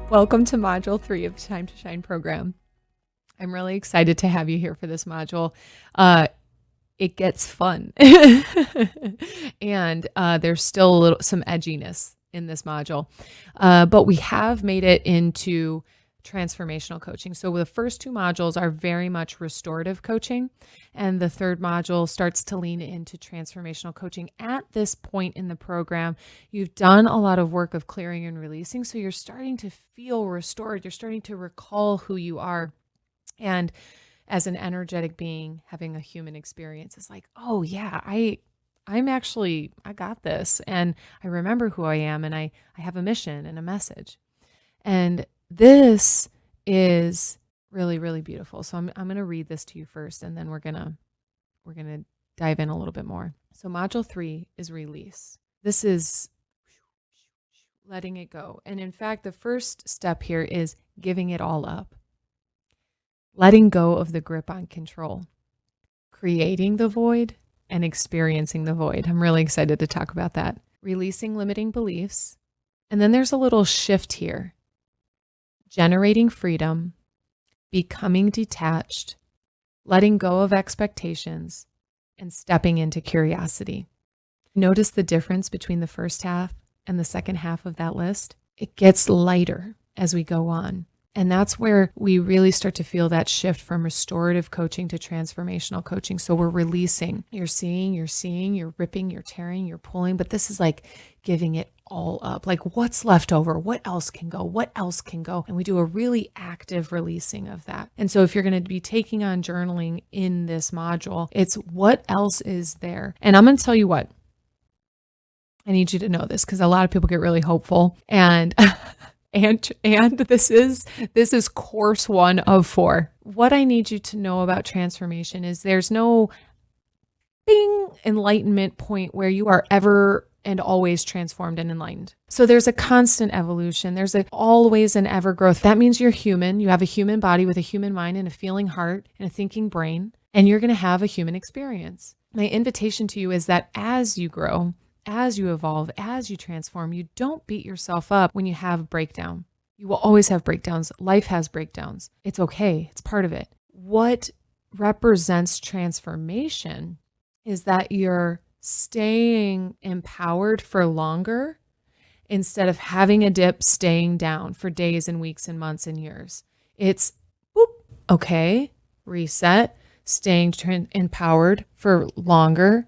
Welcome to Module 3 of the Time to Shine program. I'm really excited to have you here for this module. It gets fun. And there's still some edginess in this module. But we have made it into transformational coaching. So the first two modules are very much restorative coaching, and the third module starts to lean into transformational coaching. At this point in the program, you've done a lot of work of clearing and releasing, so you're starting to feel restored. You're starting to recall who you are. And as an energetic being, having a human experience is like, oh yeah, I got this. And I remember who I am, and I have a mission and a message. And this is really, really beautiful. So I'm going to read this to you first, and then we're going to dive in a little bit more. So module 3 is release. This is letting it go. And in fact, the first step here is giving it all up. Letting go of the grip on control, creating the void and experiencing the void. I'm really excited to talk about that. Releasing limiting beliefs. And then there's a little shift here. Generating freedom, becoming detached, letting go of expectations, and stepping into curiosity. Notice the difference between the first half and the second half of that list. It gets lighter as we go on. And that's where we really start to feel that shift from restorative coaching to transformational coaching. So we're releasing. You're seeing, you're ripping, you're tearing, you're pulling, but this is like giving it all up. Like, what's left over? What else can go? What else can go? And we do a really active releasing of that. And so if you're going to be taking on journaling in this module, it's what else is there? And I'm going to tell you what, I need you to know this because a lot of people get really hopeful, and and this is course 1 of 4. What I need you to know about transformation is there's no bing enlightenment point where you are ever and always transformed and enlightened. So there's a constant evolution. There's always an ever growth. That means you're human. You have a human body with a human mind and a feeling heart and a thinking brain, and you're going to have a human experience. My invitation to you is that as you grow, as you evolve, as you transform, you don't beat yourself up when you have breakdown. You will always have breakdowns. Life has breakdowns. It's okay. It's part of it. What represents transformation is that you're staying empowered for longer instead of having a dip, staying down for days and weeks and months and years. It's, whoop, okay, reset, staying empowered for longer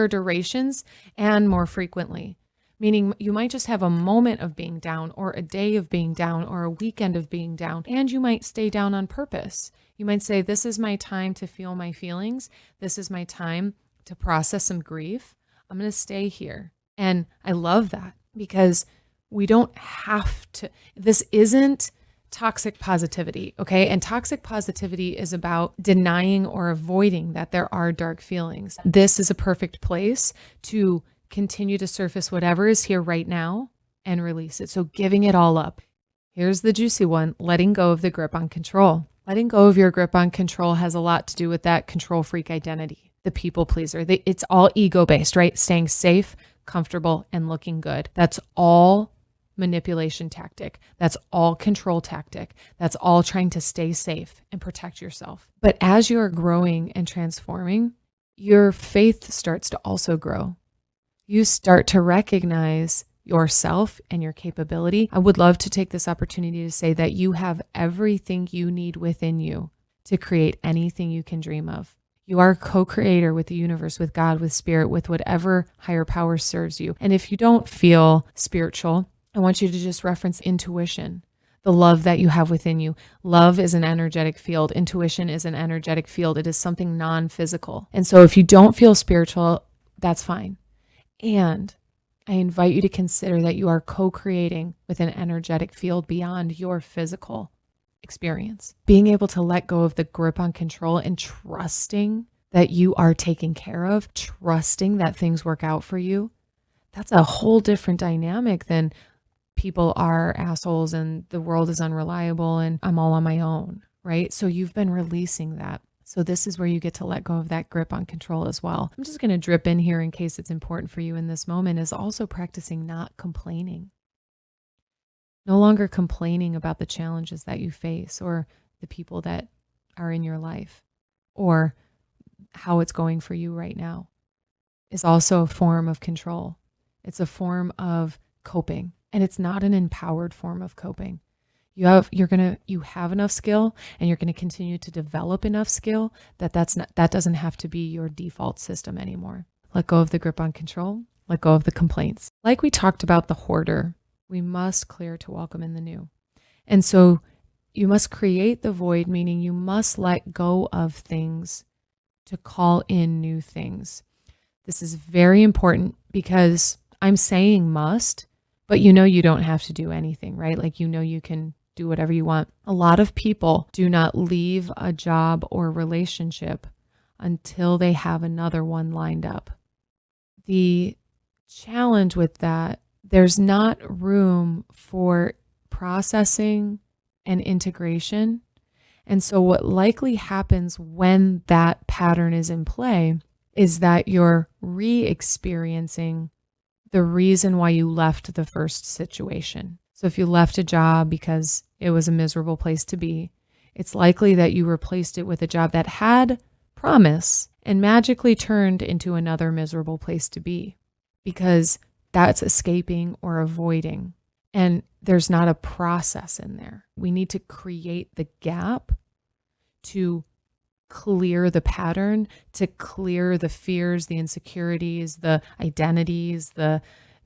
durations and more frequently. Meaning you might just have a moment of being down, or a day of being down, or a weekend of being down, and you might stay down on purpose. You might say, this is my time to feel my feelings. This is my time to process some grief. I'm going to stay here. And I love that because we don't have to, this isn't toxic positivity, okay? And toxic positivity is about denying or avoiding that there are dark feelings. This is a perfect place to continue to surface whatever is here right now and release it. So giving it all up. Here's the juicy one, letting go of the grip on control. Letting go of your grip on control has a lot to do with that control freak identity, the people pleaser. It's all ego-based, right? Staying safe, comfortable, and looking good. That's all manipulation tactic. That's all control tactic. That's all trying to stay safe and protect yourself. But as you're growing and transforming, your faith starts to also grow. You start to recognize yourself and your capability. I would love to take this opportunity to say that you have everything you need within you to create anything you can dream of. You are a co-creator with the universe, with God, with spirit, with whatever higher power serves you. And if you don't feel spiritual, I want you to just reference intuition, the love that you have within you. Love is an energetic field. Intuition is an energetic field. It is something non-physical. And so if you don't feel spiritual, that's fine. And I invite you to consider that you are co-creating with an energetic field beyond your physical experience. Being able to let go of the grip on control and trusting that you are taken care of, trusting that things work out for you, that's a whole different dynamic than people are assholes and the world is unreliable and I'm all on my own, right? So you've been releasing that. So this is where you get to let go of that grip on control as well. I'm just going to drip in here in case it's important for you in this moment, is also practicing not complaining. No longer complaining about the challenges that you face or the people that are in your life or how it's going for you right now is also a form of control. It's a form of coping, and it's not an empowered form of coping. You have enough skill, and you're going to continue to develop enough skill that doesn't have to be your default system anymore. Let go of the grip on control, let go of the complaints. Like we talked about the hoarder, we must clear to welcome in the new. And so you must create the void, meaning you must let go of things to call in new things. This is very important because I'm saying must, but you don't have to do anything, right? Like, you can do whatever you want. A lot of people do not leave a job or relationship until they have another one lined up. The challenge with that, there's not room for processing and integration. And so what likely happens when that pattern is in play is that you're re-experiencing the reason why you left the first situation. So if you left a job because it was a miserable place to be, it's likely that you replaced it with a job that had promise and magically turned into another miserable place to be, because that's escaping or avoiding. And there's not a process in there. We need to create the gap to clear the pattern, to clear the fears, the insecurities, the identities, the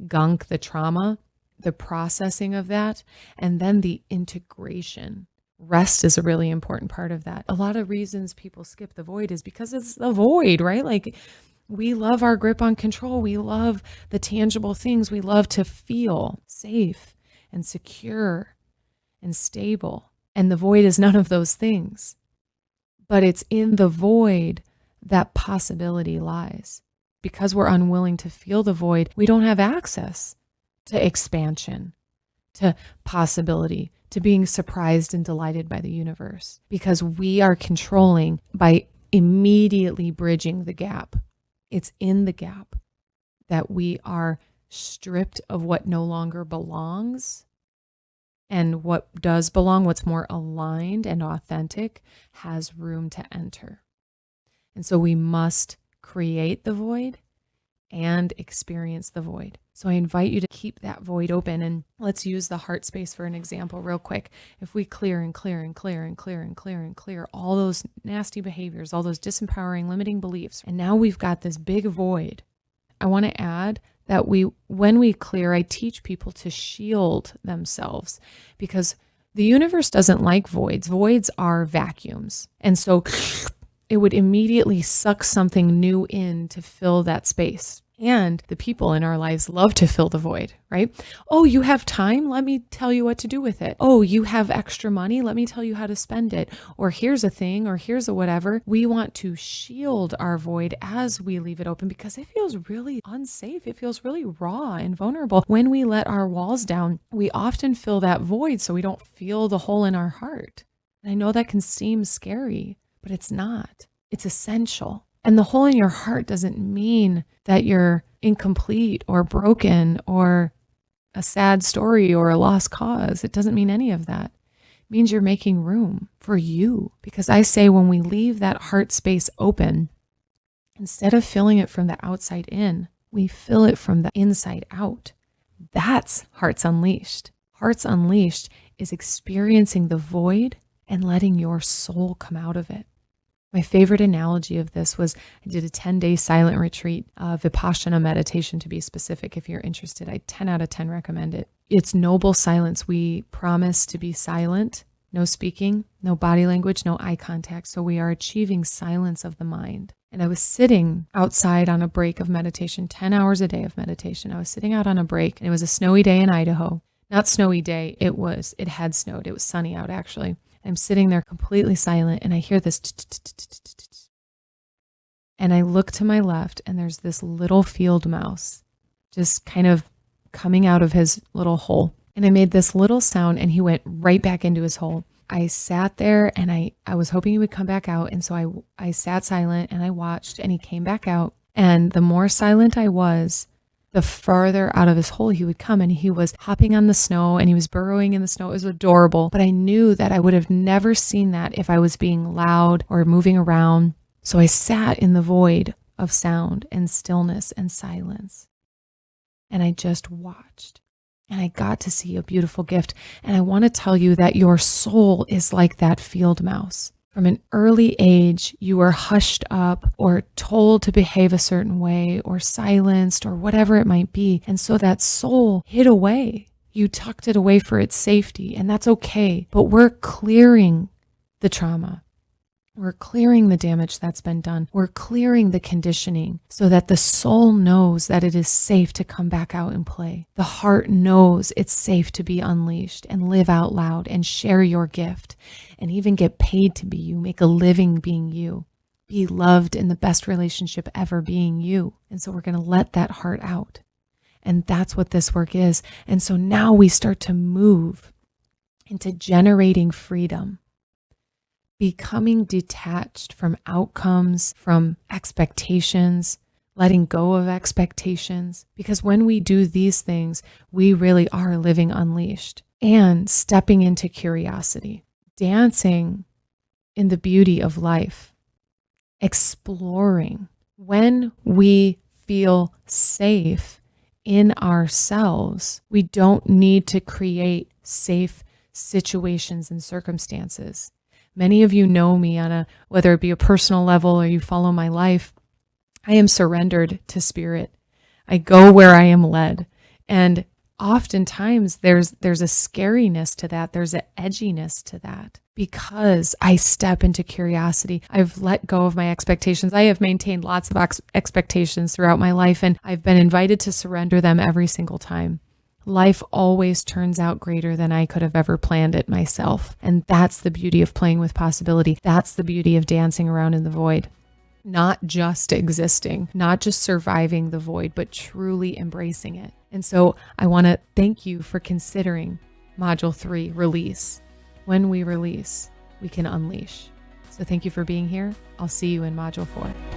gunk, the trauma, the processing of that, and then the integration. Rest is a really important part of that. A lot of reasons people skip the void is because it's the void, right? Like, we love our grip on control. We love the tangible things. We love to feel safe and secure and stable. And the void is none of those things. But it's in the void that possibility lies. Because we're unwilling to feel the void, we don't have access to expansion, to possibility, to being surprised and delighted by the universe. Because we are controlling by immediately bridging the gap. It's in the gap that we are stripped of what no longer belongs, and what does belong, what's more aligned and authentic, has room to enter. And so we must create the void and experience the void. So I invite you to keep that void open, and let's use the heart space for an example real quick. If we clear and clear and clear and clear and clear and clear all those nasty behaviors, all those disempowering, limiting beliefs, and now we've got this big void. I want to add that when we clear, I teach people to shield themselves, because the universe doesn't like voids. Voids are vacuums. And so it would immediately suck something new in to fill that space. And the people in our lives love to fill the void, right? Oh, you have time? Let me tell you what to do with it. Oh, you have extra money? Let me tell you how to spend it. Or here's a thing, or here's a whatever. We want to shield our void as we leave it open, because it feels really unsafe. It feels really raw and vulnerable. When we let our walls down, we often fill that void so we don't feel the hole in our heart. And I know that can seem scary, but it's not. It's essential. And the hole in your heart doesn't mean that you're incomplete or broken or a sad story or a lost cause. It doesn't mean any of that. It means you're making room for you. Because I say, when we leave that heart space open, instead of filling it from the outside in, we fill it from the inside out. That's Hearts Unleashed. Hearts Unleashed is experiencing the void and letting your soul come out of it. My favorite analogy of this was, I did a 10-day silent retreat, Vipassana meditation to be specific. If you're interested, I 10 out of 10 recommend it. It's noble silence. We promise to be silent, no speaking, no body language, no eye contact. So we are achieving silence of the mind. And I was sitting outside on a break of meditation, 10 hours a day of meditation. I was sitting out on a break, and it was a snowy day in Idaho. Not snowy day, it had snowed. It was sunny out, actually. I'm sitting there completely silent, and I hear this, and I look to my left, and there's this little field mouse just kind of coming out of his little hole. And I made this little sound, and he went right back into his hole. I sat there, and I was hoping he would come back out. And so I sat silent, and I watched, and he came back out. And the more silent I was, the farther out of his hole he would come. And he was hopping on the snow and he was burrowing in the snow. It was adorable. But I knew that I would have never seen that if I was being loud or moving around. So I sat in the void of sound and stillness and silence. And I just watched. And I got to see a beautiful gift. And I want to tell you that your soul is like that field mouse. From an early age, you were hushed up or told to behave a certain way or silenced or whatever it might be. And so that soul hid away. You tucked it away for its safety, and that's okay. But we're clearing the trauma. We're clearing the damage that's been done. We're clearing the conditioning so that the soul knows that it is safe to come back out and play. The heart knows it's safe to be unleashed and live out loud and share your gift and even get paid to be you, make a living being you, be loved in the best relationship ever being you. And so we're going to let that heart out. And that's what this work is. And so now we start to move into generating freedom, becoming detached from outcomes, from expectations, letting go of expectations. Because when we do these things, we really are living unleashed and stepping into curiosity, dancing in the beauty of life, exploring. When we feel safe in ourselves, we don't need to create safe situations and circumstances. Many of you know me on whether it be a personal level or you follow my life. I am surrendered to spirit. I go where I am led. And oftentimes there's a scariness to that. There's an edginess to that because I step into curiosity. I've let go of my expectations. I have maintained lots of expectations throughout my life, and I've been invited to surrender them every single time. Life always turns out greater than I could have ever planned it myself. And that's the beauty of playing with possibility. That's the beauty of dancing around in the void. Not just existing, not just surviving the void, but truly embracing it. And so I want to thank you for considering Module 3, release. When we release, we can unleash. So thank you for being here. I'll see you in Module 4.